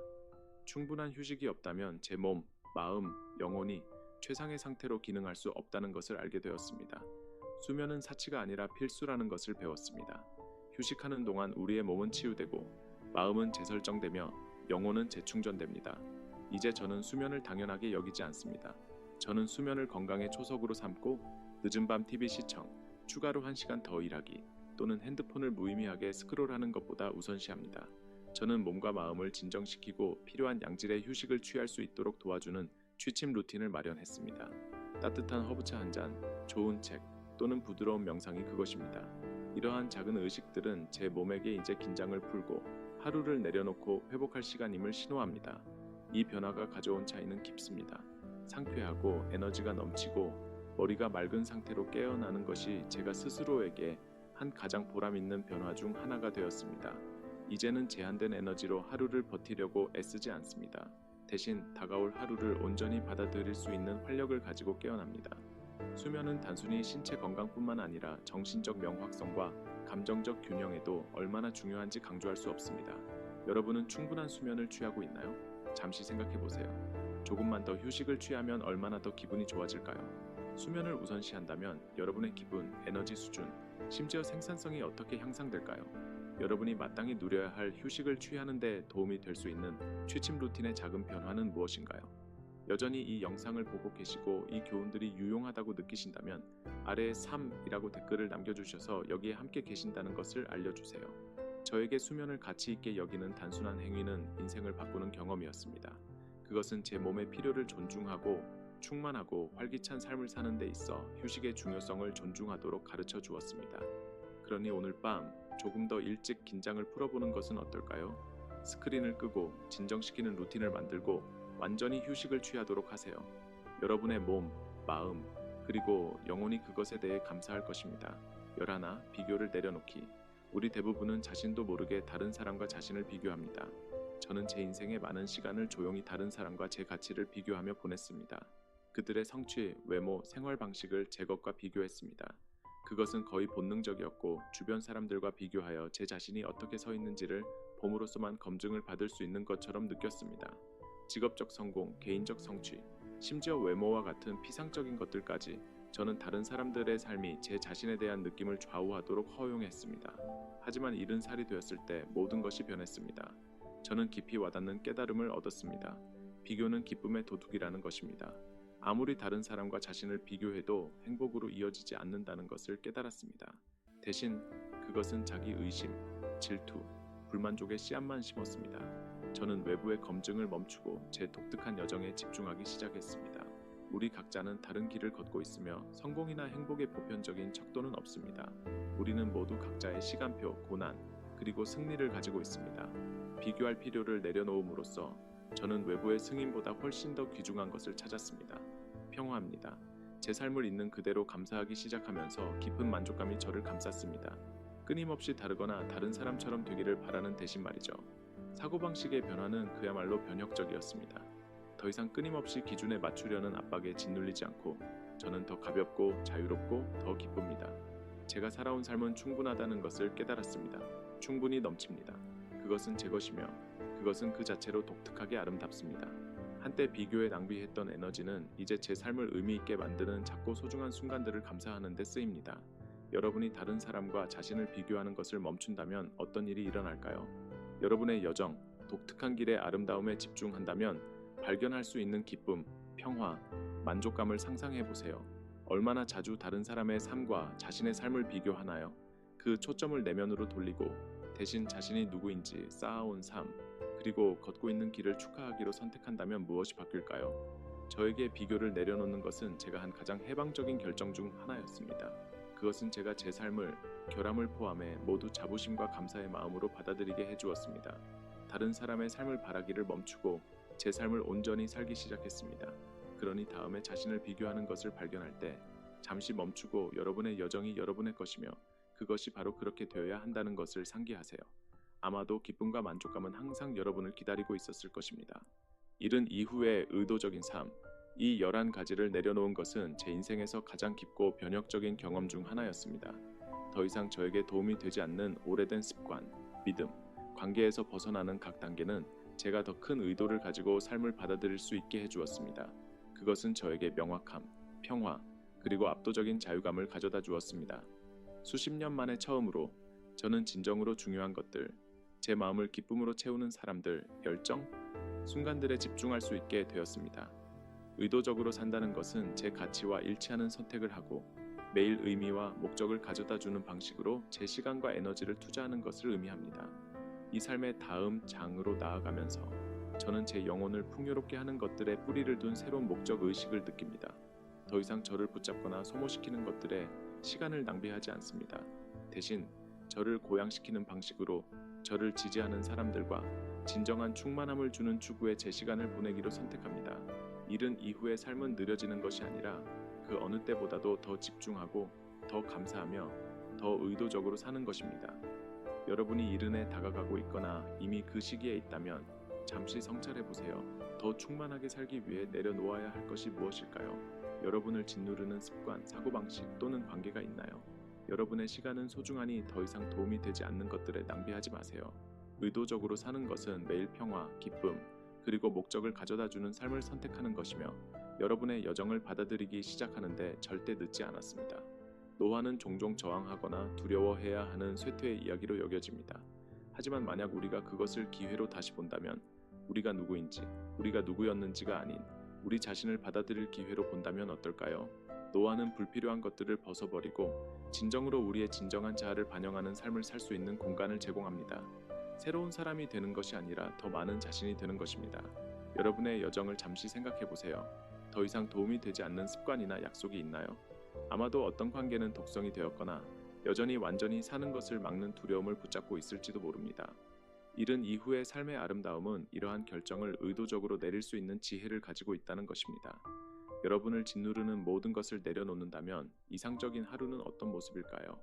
충분한 휴식이 없다면 제 몸, 마음, 영혼이 최상의 상태로 기능할 수 없다는 것을 알게 되었습니다. 수면은 사치가 아니라 필수라는 것을 배웠습니다. 휴식하는 동안 우리의 몸은 치유되고 마음은 재설정되며 영혼은 재충전됩니다. 이제 저는 수면을 당연하게 여기지 않습니다. 저는 수면을 건강의 초석으로 삼고 늦은 밤 TV 시청, 추가로 1시간 더 일하기 또는 핸드폰을 무의미하게 스크롤하는 것보다 우선시합니다. 저는 몸과 마음을 진정시키고 필요한 양질의 휴식을 취할 수 있도록 도와주는 취침 루틴을 마련했습니다. 따뜻한 허브차 한 잔, 좋은 책 또는 부드러운 명상이 그것입니다. 이러한 작은 의식들은 제 몸에게 이제 긴장을 풀고 하루를 내려놓고 회복할 시간임을 신호합니다. 이 변화가 가져온 차이는 깊습니다. 상쾌하고 에너지가 넘치고 머리가 맑은 상태로 깨어나는 것이 제가 스스로에게 한 가장 보람있는 변화 중 하나가 되었습니다. 이제는 제한된 에너지로 하루를 버티려고 애쓰지 않습니다. 대신 다가올 하루를 온전히 받아들일 수 있는 활력을 가지고 깨어납니다. 수면은 단순히 신체 건강뿐만 아니라 정신적 명확성과 감정적 균형에도 얼마나 중요한지 강조할 수 없습니다. 여러분은 충분한 수면을 취하고 있나요? 잠시 생각해 보세요. 조금만 더 휴식을 취하면 얼마나 더 기분이 좋아질까요? 수면을 우선시한다면 여러분의 기분, 에너지 수준, 심지어 생산성이 어떻게 향상될까요? 여러분이 마땅히 누려야 할 휴식을 취하는 데 도움이 될 수 있는 취침 루틴의 작은 변화는 무엇인가요? 여전히 이 영상을 보고 계시고 이 교훈들이 유용하다고 느끼신다면 아래에 3이라고 댓글을 남겨주셔서 여기에 함께 계신다는 것을 알려주세요. 저에게 수면을 가치 있게 여기는 단순한 행위는 인생을 바꾸는 경험이었습니다. 그것은 제 몸의 필요를 존중하고 충만하고 활기찬 삶을 사는 데 있어 휴식의 중요성을 존중하도록 가르쳐 주었습니다. 그러니 오늘 밤 조금 더 일찍 긴장을 풀어보는 것은 어떨까요? 스크린을 끄고 진정시키는 루틴을 만들고 완전히 휴식을 취하도록 하세요. 여러분의 몸, 마음, 그리고 영혼이 그것에 대해 감사할 것입니다. 11. 비교를 내려놓기. 우리 대부분은 자신도 모르게 다른 사람과 자신을 비교합니다. 저는 제 인생의 많은 시간을 조용히 다른 사람과 제 가치를 비교하며 보냈습니다. 그들의 성취, 외모, 생활 방식을 제 것과 비교했습니다. 그것은 거의 본능적이었고 주변 사람들과 비교하여 제 자신이 어떻게 서 있는지를 봄으로서만 검증을 받을 수 있는 것처럼 느꼈습니다. 직업적 성공, 개인적 성취, 심지어 외모와 같은 피상적인 것들까지 저는 다른 사람들의 삶이 제 자신에 대한 느낌을 좌우하도록 허용했습니다. 하지만 70살이 되었을 때 모든 것이 변했습니다. 저는 깊이 와닿는 깨달음을 얻었습니다. 비교는 기쁨의 도둑이라는 것입니다. 아무리 다른 사람과 자신을 비교해도 행복으로 이어지지 않는다는 것을 깨달았습니다. 대신 그것은 자기 의심, 질투, 불만족의 씨앗만 심었습니다. 저는 외부의 검증을 멈추고 제 독특한 여정에 집중하기 시작했습니다. 우리 각자는 다른 길을 걷고 있으며 성공이나 행복의 보편적인 척도는 없습니다. 우리는 모두 각자의 시간표, 고난, 그리고 승리를 가지고 있습니다. 비교할 필요를 내려놓음으로써 저는 외부의 승인보다 훨씬 더 귀중한 것을 찾았습니다. 평화입니다. 제 삶을 있는 그대로 감사하기 시작하면서 깊은 만족감이 저를 감쌌습니다. 끊임없이 다르거나 다른 사람처럼 되기를 바라는 대신 말이죠. 사고방식의 변화는 그야말로 변혁적이었습니다. 더 이상 끊임없이 기준에 맞추려는 압박에 짓눌리지 않고 저는 더 가볍고 자유롭고 더 기쁩니다. 제가 살아온 삶은 충분하다는 것을 깨달았습니다. 충분히 넘칩니다. 그것은 제 것이며 그것은 그 자체로 독특하게 아름답습니다. 한때 비교에 낭비했던 에너지는 이제 제 삶을 의미 있게 만드는 작고 소중한 순간들을 감사하는 데 쓰입니다. 여러분이 다른 사람과 자신을 비교하는 것을 멈춘다면 어떤 일이 일어날까요? 여러분의 여정, 독특한 길의 아름다움에 집중한다면 발견할 수 있는 기쁨, 평화, 만족감을 상상해 보세요. 얼마나 자주 다른 사람의 삶과 자신의 삶을 비교하나요? 그 초점을 내면으로 돌리고 대신 자신이 누구인지 쌓아온 삶, 그리고 걷고 있는 길을 축하하기로 선택한다면 무엇이 바뀔까요? 저에게 비교를 내려놓는 것은 제가 한 가장 해방적인 결정 중 하나였습니다. 그것은 제가 제 삶을, 결함을 포함해 모두 자부심과 감사의 마음으로 받아들이게 해주었습니다. 다른 사람의 삶을 바라기를 멈추고 제 삶을 온전히 살기 시작했습니다. 그러니 다음에 자신을 비교하는 것을 발견할 때 잠시 멈추고 여러분의 여정이 여러분의 것이며 그것이 바로 그렇게 되어야 한다는 것을 상기하세요. 아마도 기쁨과 만족감은 항상 여러분을 기다리고 있었을 것입니다. 이른 이후의 의도적인 삶, 이 11가지를 내려놓은 것은 제 인생에서 가장 깊고 변혁적인 경험 중 하나였습니다. 더 이상 저에게 도움이 되지 않는 오래된 습관, 믿음, 관계에서 벗어나는 각 단계는 제가 더 큰 의도를 가지고 삶을 받아들일 수 있게 해주었습니다. 그것은 저에게 명확함, 평화, 그리고 압도적인 자유감을 가져다 주었습니다. 수십 년 만에 처음으로 저는 진정으로 중요한 것들, 제 마음을 기쁨으로 채우는 사람들, 열정, 순간들에 집중할 수 있게 되었습니다. 의도적으로 산다는 것은 제 가치와 일치하는 선택을 하고 매일 의미와 목적을 가져다 주는 방식으로 제 시간과 에너지를 투자하는 것을 의미합니다. 이 삶의 다음 장으로 나아가면서 저는 제 영혼을 풍요롭게 하는 것들에 뿌리를 둔 새로운 목적 의식을 느낍니다. 더 이상 저를 붙잡거나 소모시키는 것들에 시간을 낭비하지 않습니다. 대신 저를 고양시키는 방식으로 저를 지지하는 사람들과 진정한 충만함을 주는 추구에 제 시간을 보내기로 선택합니다. 이른 이후의 삶은 느려지는 것이 아니라 그 어느 때보다도 더 집중하고 더 감사하며 더 의도적으로 사는 것입니다. 여러분이 이른에 다가가고 있거나 이미 그 시기에 있다면 잠시 성찰해보세요. 더 충만하게 살기 위해 내려놓아야 할 것이 무엇일까요? 여러분을 짓누르는 습관, 사고방식 또는 관계가 있나요? 여러분의 시간은 소중하니 더 이상 도움이 되지 않는 것들에 낭비하지 마세요. 의도적으로 사는 것은 매일 평화, 기쁨, 그리고 목적을 가져다주는 삶을 선택하는 것이며 여러분의 여정을 받아들이기 시작하는데 절대 늦지 않았습니다. 노화는 종종 저항하거나 두려워해야 하는 쇠퇴의 이야기로 여겨집니다. 하지만 만약 우리가 그것을 기회로 다시 본다면 우리가 누구인지, 우리가 누구였는지가 아닌 우리 자신을 받아들일 기회로 본다면 어떨까요? 노화는 불필요한 것들을 벗어버리고 진정으로 우리의 진정한 자아를 반영하는 삶을 살 수 있는 공간을 제공합니다. 새로운 사람이 되는 것이 아니라 더 많은 자신이 되는 것입니다. 여러분의 여정을 잠시 생각해 보세요. 더 이상 도움이 되지 않는 습관이나 약속이 있나요? 아마도 어떤 관계는 독성이 되었거나 여전히 완전히 사는 것을 막는 두려움을 붙잡고 있을지도 모릅니다. 이른 이후의 삶의 아름다움은 이러한 결정을 의도적으로 내릴 수 있는 지혜를 가지고 있다는 것입니다. 여러분을 짓누르는 모든 것을 내려놓는다면 이상적인 하루는 어떤 모습일까요?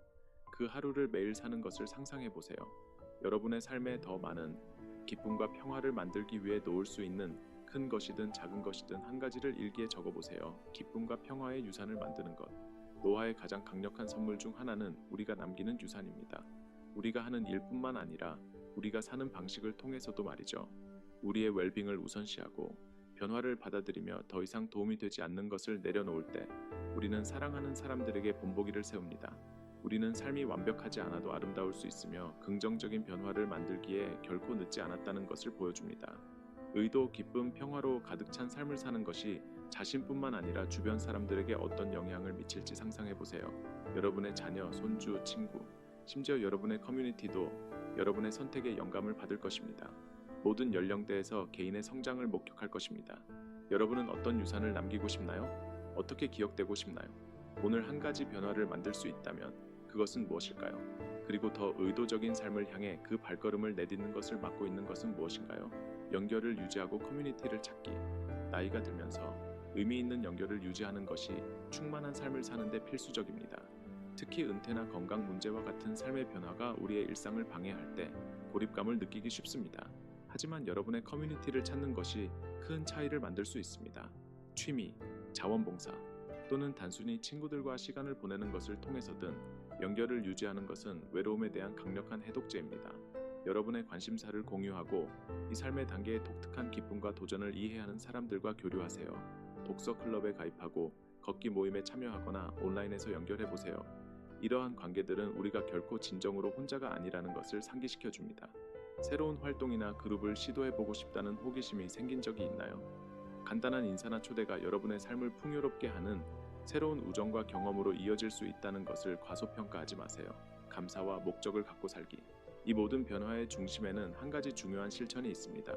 그 하루를 매일 사는 것을 상상해 보세요. 여러분의 삶에 더 많은 기쁨과 평화를 만들기 위해 놓을 수 있는 큰 것이든 작은 것이든 한 가지를 일기에 적어보세요. 기쁨과 평화의 유산을 만드는 것. 노화의 가장 강력한 선물 중 하나는 우리가 남기는 유산입니다. 우리가 하는 일뿐만 아니라 우리가 사는 방식을 통해서도 말이죠. 우리의 웰빙을 우선시하고 변화를 받아들이며 더 이상 도움이 되지 않는 것을 내려놓을 때 우리는 사랑하는 사람들에게 본보기를 세웁니다. 우리는 삶이 완벽하지 않아도 아름다울 수 있으며 긍정적인 변화를 만들기에 결코 늦지 않았다는 것을 보여줍니다. 의도, 기쁨, 평화로 가득 찬 삶을 사는 것이 자신뿐만 아니라 주변 사람들에게 어떤 영향을 미칠지 상상해보세요. 여러분의 자녀, 손주, 친구, 심지어 여러분의 커뮤니티도 여러분의 선택에 영감을 받을 것입니다. 모든 연령대에서 개인의 성장을 목격할 것입니다. 여러분은 어떤 유산을 남기고 싶나요? 어떻게 기억되고 싶나요? 오늘 한 가지 변화를 만들 수 있다면 그것은 무엇일까요? 그리고 더 의도적인 삶을 향해 그 발걸음을 내딛는 것을 막고 있는 것은 무엇인가요? 연결을 유지하고 커뮤니티를 찾기. 나이가 들면서 의미 있는 연결을 유지하는 것이 충만한 삶을 사는데 필수적입니다. 특히 은퇴나 건강 문제와 같은 삶의 변화가 우리의 일상을 방해할 때 고립감을 느끼기 쉽습니다. 하지만 여러분의 커뮤니티를 찾는 것이 큰 차이를 만들 수 있습니다. 취미, 자원봉사, 또는 단순히 친구들과 시간을 보내는 것을 통해서든 연결을 유지하는 것은 외로움에 대한 강력한 해독제입니다. 여러분의 관심사를 공유하고 이 삶의 단계의 독특한 기쁨과 도전을 이해하는 사람들과 교류하세요. 독서 클럽에 가입하고 걷기 모임에 참여하거나 온라인에서 연결해보세요. 이러한 관계들은 우리가 결코 진정으로 혼자가 아니라는 것을 상기시켜 줍니다. 새로운 활동이나 그룹을 시도해보고 싶다는 호기심이 생긴 적이 있나요? 간단한 인사나 초대가 여러분의 삶을 풍요롭게 하는 새로운 우정과 경험으로 이어질 수 있다는 것을 과소평가하지 마세요. 감사와 목적을 갖고 살기. 이 모든 변화의 중심에는 한 가지 중요한 실천이 있습니다.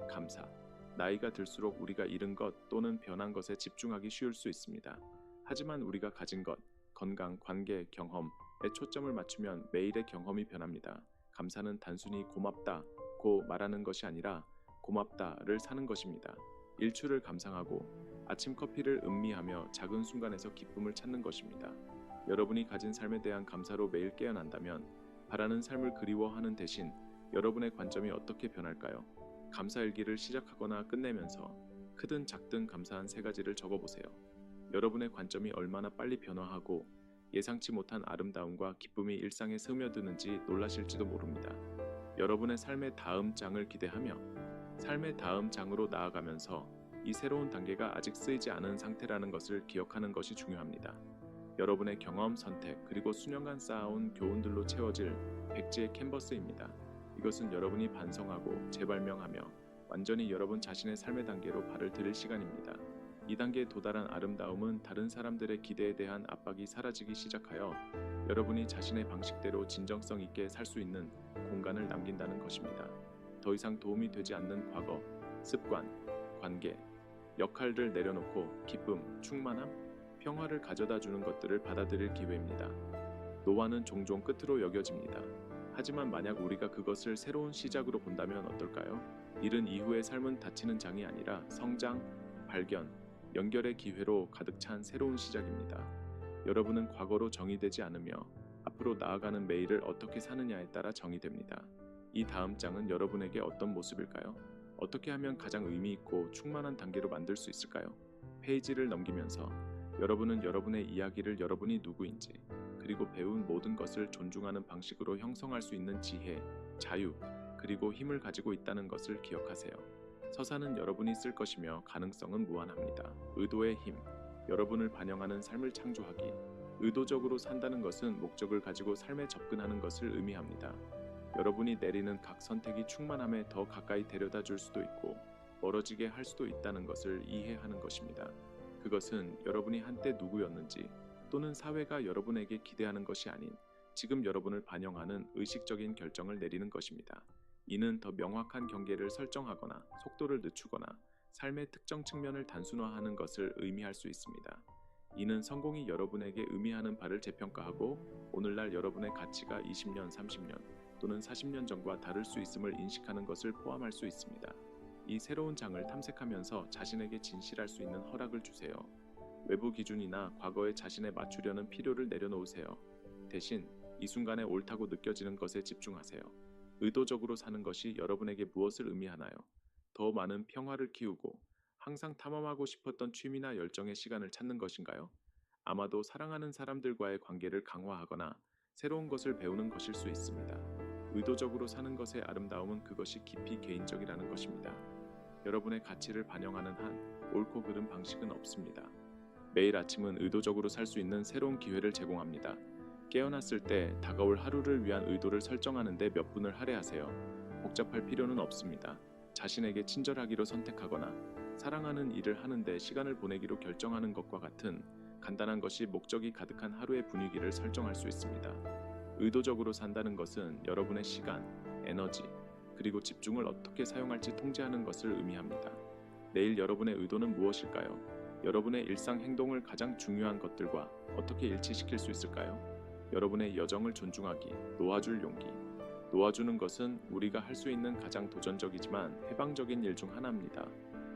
감사. 나이가 들수록 우리가 잃은 것 또는 변한 것에 집중하기 쉬울 수 있습니다. 하지만 우리가 가진 것, 건강, 관계, 경험에 초점을 맞추면 매일의 경험이 변합니다. 감사는 단순히 고맙다고 말하는 것이 아니라 고맙다를 사는 것입니다. 일출을 감상하고 아침 커피를 음미하며 작은 순간에서 기쁨을 찾는 것입니다. 여러분이 가진 삶에 대한 감사로 매일 깨어난다면 바라는 삶을 그리워하는 대신 여러분의 관점이 어떻게 변할까요? 감사일기를 시작하거나 끝내면서 크든 작든 감사한 세 가지를 적어보세요. 여러분의 관점이 얼마나 빨리 변화하고 예상치 못한 아름다움과 기쁨이 일상에 스며드는지 놀라실지도 모릅니다. 여러분의 삶의 다음 장을 기대하며 삶의 다음 장으로 나아가면서 이 새로운 단계가 아직 쓰이지 않은 상태라는 것을 기억하는 것이 중요합니다. 여러분의 경험, 선택, 그리고 수년간 쌓아온 교훈들로 채워질 백지의 캔버스입니다. 이것은 여러분이 반성하고 재발명하며 완전히 여러분 자신의 삶의 단계로 발을 들일 시간입니다. 이 단계에 도달한 아름다움은 다른 사람들의 기대에 대한 압박이 사라지기 시작하여 여러분이 자신의 방식대로 진정성 있게 살 수 있는 공간을 남긴다는 것입니다. 더 이상 도움이 되지 않는 과거, 습관, 관계, 역할을 내려놓고 기쁨, 충만함, 평화를 가져다 주는 것들을 받아들일 기회입니다. 노화는 종종 끝으로 여겨집니다. 하지만 만약 우리가 그것을 새로운 시작으로 본다면 어떨까요? 이른 이후의 삶은 닫히는 장이 아니라 성장, 발견, 연결의 기회로 가득 찬 새로운 시작입니다. 여러분은 과거로 정의되지 않으며 앞으로 나아가는 매일을 어떻게 사느냐에 따라 정의됩니다. 이 다음 장은 여러분에게 어떤 모습일까요? 어떻게 하면 가장 의미 있고 충만한 단계로 만들 수 있을까요? 페이지를 넘기면서 여러분은 여러분의 이야기를 여러분이 누구인지 그리고 배운 모든 것을 존중하는 방식으로 형성할 수 있는 지혜, 자유, 그리고 힘을 가지고 있다는 것을 기억하세요. 서사는 여러분이 쓸 것이며 가능성은 무한합니다. 의도의 힘, 여러분을 반영하는 삶을 창조하기. 의도적으로 산다는 것은 목적을 가지고 삶에 접근하는 것을 의미합니다. 여러분이 내리는 각 선택이 충만함에 더 가까이 데려다 줄 수도 있고 멀어지게 할 수도 있다는 것을 이해하는 것입니다. 그것은 여러분이 한때 누구였는지 또는 사회가 여러분에게 기대하는 것이 아닌 지금 여러분을 반영하는 의식적인 결정을 내리는 것입니다. 이는 더 명확한 경계를 설정하거나 속도를 늦추거나 삶의 특정 측면을 단순화하는 것을 의미할 수 있습니다. 이는 성공이 여러분에게 의미하는 바를 재평가하고 오늘날 여러분의 가치가 20년, 30년 또는 40년 전과 다를 수 있음을 인식하는 것을 포함할 수 있습니다. 이 새로운 장을 탐색하면서 자신에게 진실할 수 있는 허락을 주세요. 외부 기준이나 과거의 자신에 맞추려는 필요를 내려놓으세요. 대신 이 순간에 옳다고 느껴지는 것에 집중하세요. 의도적으로 사는 것이 여러분에게 무엇을 의미하나요? 더 많은 평화를 키우고 항상 탐험하고 싶었던 취미나 열정의 시간을 찾는 것인가요? 아마도 사랑하는 사람들과의 관계를 강화하거나 새로운 것을 배우는 것일 수 있습니다. 의도적으로 사는 것의 아름다움은 그것이 깊이 개인적이라는 것입니다. 여러분의 가치를 반영하는 한 옳고 그른 방식은 없습니다. 매일 아침은 의도적으로 살 수 있는 새로운 기회를 제공합니다. 깨어났을 때 다가올 하루를 위한 의도를 설정하는 데 몇 분을 할애하세요. 복잡할 필요는 없습니다. 자신에게 친절하기로 선택하거나 사랑하는 일을 하는데 시간을 보내기로 결정하는 것과 같은 간단한 것이 목적이 가득한 하루의 분위기를 설정할 수 있습니다. 의도적으로 산다는 것은 여러분의 시간, 에너지, 그리고 집중을 어떻게 사용할지 통제하는 것을 의미합니다. 내일 여러분의 의도는 무엇일까요? 여러분의 일상 행동을 가장 중요한 것들과 어떻게 일치시킬 수 있을까요? 여러분의 여정을 존중하기, 놓아줄 용기. 놓아주는 것은 우리가 할 수 있는 가장 도전적이지만 해방적인 일 중 하나입니다.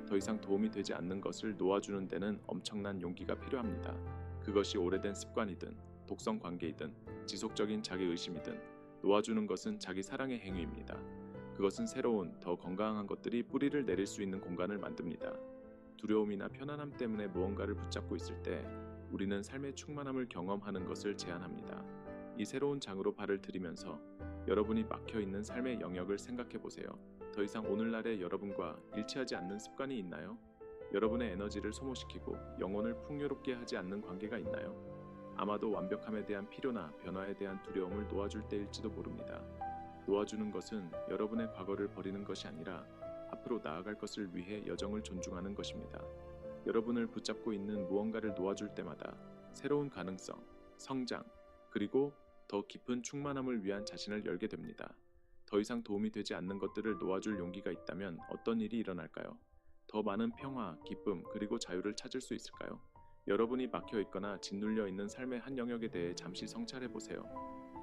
더 이상 도움이 되지 않는 것을 놓아주는 데는 엄청난 용기가 필요합니다. 그것이 오래된 습관이든 독성 관계이든 지속적인 자기의심이든 놓아주는 것은 자기 사랑의 행위입니다. 그것은 새로운, 더 건강한 것들이 뿌리를 내릴 수 있는 공간을 만듭니다. 두려움이나 편안함 때문에 무언가를 붙잡고 있을 때 우리는 삶의 충만함을 경험하는 것을 제한합니다. 이 새로운 장으로 발을 들이면서 여러분이 막혀있는 삶의 영역을 생각해 보세요. 더 이상 오늘날의 여러분과 일치하지 않는 습관이 있나요? 여러분의 에너지를 소모시키고 영혼을 풍요롭게 하지 않는 관계가 있나요? 아마도 완벽함에 대한 필요나 변화에 대한 두려움을 놓아줄 때일지도 모릅니다. 놓아주는 것은 여러분의 과거를 버리는 것이 아니라 앞으로 나아갈 것을 위해 여정을 존중하는 것입니다. 여러분을 붙잡고 있는 무언가를 놓아줄 때마다 새로운 가능성, 성장, 그리고 더 깊은 충만함을 위한 자신을 열게 됩니다. 더 이상 도움이 되지 않는 것들을 놓아줄 용기가 있다면 어떤 일이 일어날까요? 더 많은 평화, 기쁨, 그리고 자유를 찾을 수 있을까요? 여러분이 막혀 있거나 짓눌려 있는 삶의 한 영역에 대해 잠시 성찰해 보세요.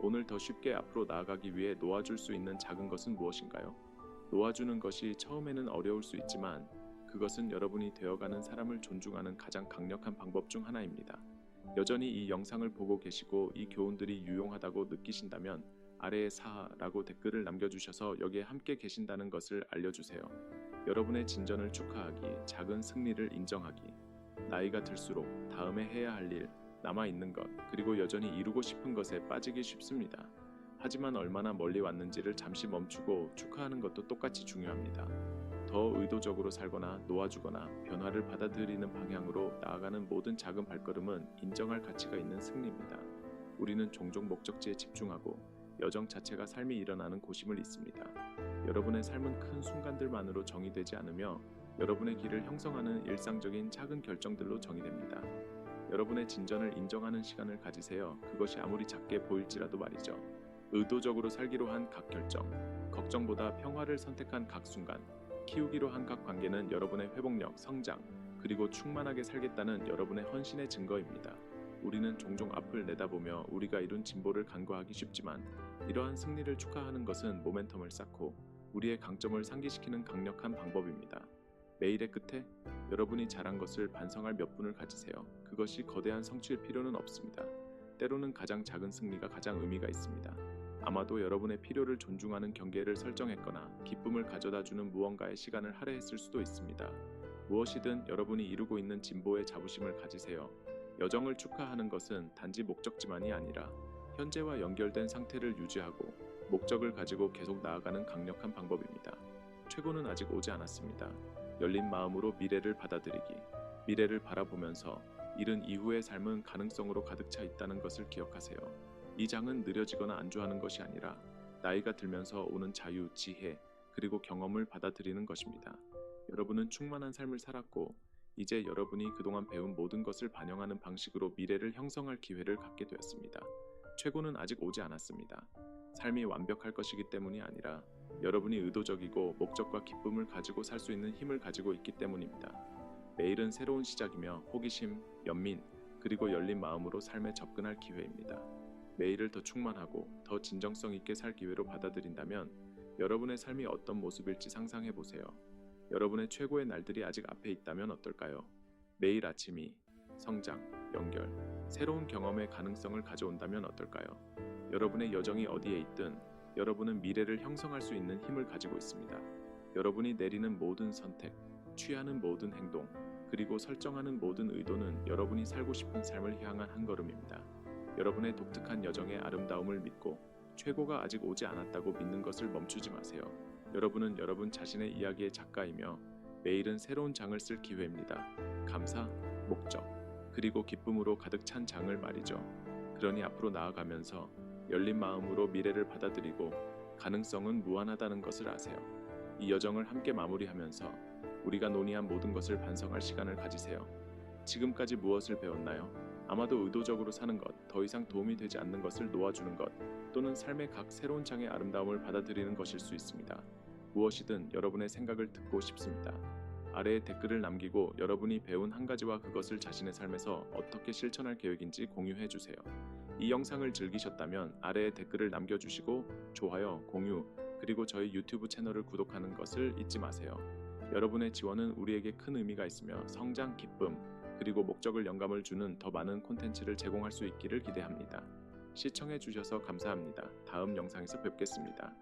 오늘 더 쉽게 앞으로 나아가기 위해 놓아줄 수 있는 작은 것은 무엇인가요? 놓아주는 것이 처음에는 어려울 수 있지만 그것은 여러분이 되어가는 사람을 존중하는 가장 강력한 방법 중 하나입니다. 여전히 이 영상을 보고 계시고 이 교훈들이 유용하다고 느끼신다면 아래에 4라고 댓글을 남겨주셔서 여기에 함께 계신다는 것을 알려주세요. 여러분의 진전을 축하하기, 작은 승리를 인정하기. 나이가 들수록 다음에 해야 할 일, 남아있는 것, 그리고 여전히 이루고 싶은 것에 빠지기 쉽습니다. 하지만 얼마나 멀리 왔는지를 잠시 멈추고 축하하는 것도 똑같이 중요합니다. 더 의도적으로 살거나 놓아주거나 변화를 받아들이는 방향으로 나아가는 모든 작은 발걸음은 인정할 가치가 있는 승리입니다. 우리는 종종 목적지에 집중하고 여정 자체가 삶이 일어나는 곳임을 잊습니다. 여러분의 삶은 큰 순간들만으로 정의되지 않으며 여러분의 길을 형성하는 일상적인 작은 결정들로 정의됩니다. 여러분의 진전을 인정하는 시간을 가지세요. 그것이 아무리 작게 보일지라도 말이죠. 의도적으로 살기로 한 각 결정, 걱정보다 평화를 선택한 각 순간, 키우기로 한 각 관계는 여러분의 회복력, 성장, 그리고 충만하게 살겠다는 여러분의 헌신의 증거입니다. 우리는 종종 앞을 내다보며 우리가 이룬 진보를 간과하기 쉽지만 이러한 승리를 축하하는 것은 모멘텀을 쌓고 우리의 강점을 상기시키는 강력한 방법입니다. 매일의 끝에 여러분이 잘한 것을 반성할 몇 분을 가지세요. 그것이 거대한 성취일 필요는 없습니다. 때로는 가장 작은 승리가 가장 의미가 있습니다. 아마도 여러분의 필요를 존중하는 경계를 설정했거나 기쁨을 가져다주는 무언가의 시간을 할애했을 수도 있습니다. 무엇이든 여러분이 이루고 있는 진보에 자부심을 가지세요. 여정을 축하하는 것은 단지 목적지만이 아니라 현재와 연결된 상태를 유지하고 목적을 가지고 계속 나아가는 강력한 방법입니다. 최고는 아직 오지 않았습니다. 열린 마음으로 미래를 받아들이기, 미래를 바라보면서 이른 이후의 삶은 가능성으로 가득 차 있다는 것을 기억하세요. 이 장은 느려지거나 안주하는 것이 아니라 나이가 들면서 오는 자유, 지혜, 그리고 경험을 받아들이는 것입니다. 여러분은 충만한 삶을 살았고 이제 여러분이 그동안 배운 모든 것을 반영하는 방식으로 미래를 형성할 기회를 갖게 되었습니다. 최고는 아직 오지 않았습니다. 삶이 완벽할 것이기 때문이 아니라 여러분이 의도적이고 목적과 기쁨을 가지고 살 수 있는 힘을 가지고 있기 때문입니다. 매일은 새로운 시작이며 호기심, 연민, 그리고 열린 마음으로 삶에 접근할 기회입니다. 매일을 더 충만하고 더 진정성 있게 살 기회로 받아들인다면 여러분의 삶이 어떤 모습일지 상상해 보세요. 여러분의 최고의 날들이 아직 앞에 있다면 어떨까요? 매일 아침이 성장, 연결, 새로운 경험의 가능성을 가져온다면 어떨까요? 여러분의 여정이 어디에 있든 여러분은 미래를 형성할 수 있는 힘을 가지고 있습니다. 여러분이 내리는 모든 선택, 취하는 모든 행동, 그리고 설정하는 모든 의도는 여러분이 살고 싶은 삶을 향한 한 걸음입니다. 여러분의 독특한 여정의 아름다움을 믿고 최고가 아직 오지 않았다고 믿는 것을 멈추지 마세요. 여러분은 여러분 자신의 이야기의 작가이며 매일은 새로운 장을 쓸 기회입니다. 감사, 목적, 그리고 기쁨으로 가득 찬 장을 말이죠. 그러니 앞으로 나아가면서 열린 마음으로 미래를 받아들이고 가능성은 무한하다는 것을 아세요. 이 여정을 함께 마무리하면서 우리가 논의한 모든 것을 반성할 시간을 가지세요. 지금까지 무엇을 배웠나요? 아마도 의도적으로 사는 것, 더 이상 도움이 되지 않는 것을 놓아주는 것, 또는 삶의 각 새로운 장의 아름다움을 받아들이는 것일 수 있습니다. 무엇이든 여러분의 생각을 듣고 싶습니다. 아래에 댓글을 남기고 여러분이 배운 한 가지와 그것을 자신의 삶에서 어떻게 실천할 계획인지 공유해 주세요. 이 영상을 즐기셨다면 아래에 댓글을 남겨주시고 좋아요, 공유, 그리고 저희 유튜브 채널을 구독하는 것을 잊지 마세요. 여러분의 지원은 우리에게 큰 의미가 있으며 성장, 기쁨, 그리고 목적을 영감을 주는 더 많은 콘텐츠를 제공할 수 있기를 기대합니다. 시청해 주셔서 감사합니다. 다음 영상에서 뵙겠습니다.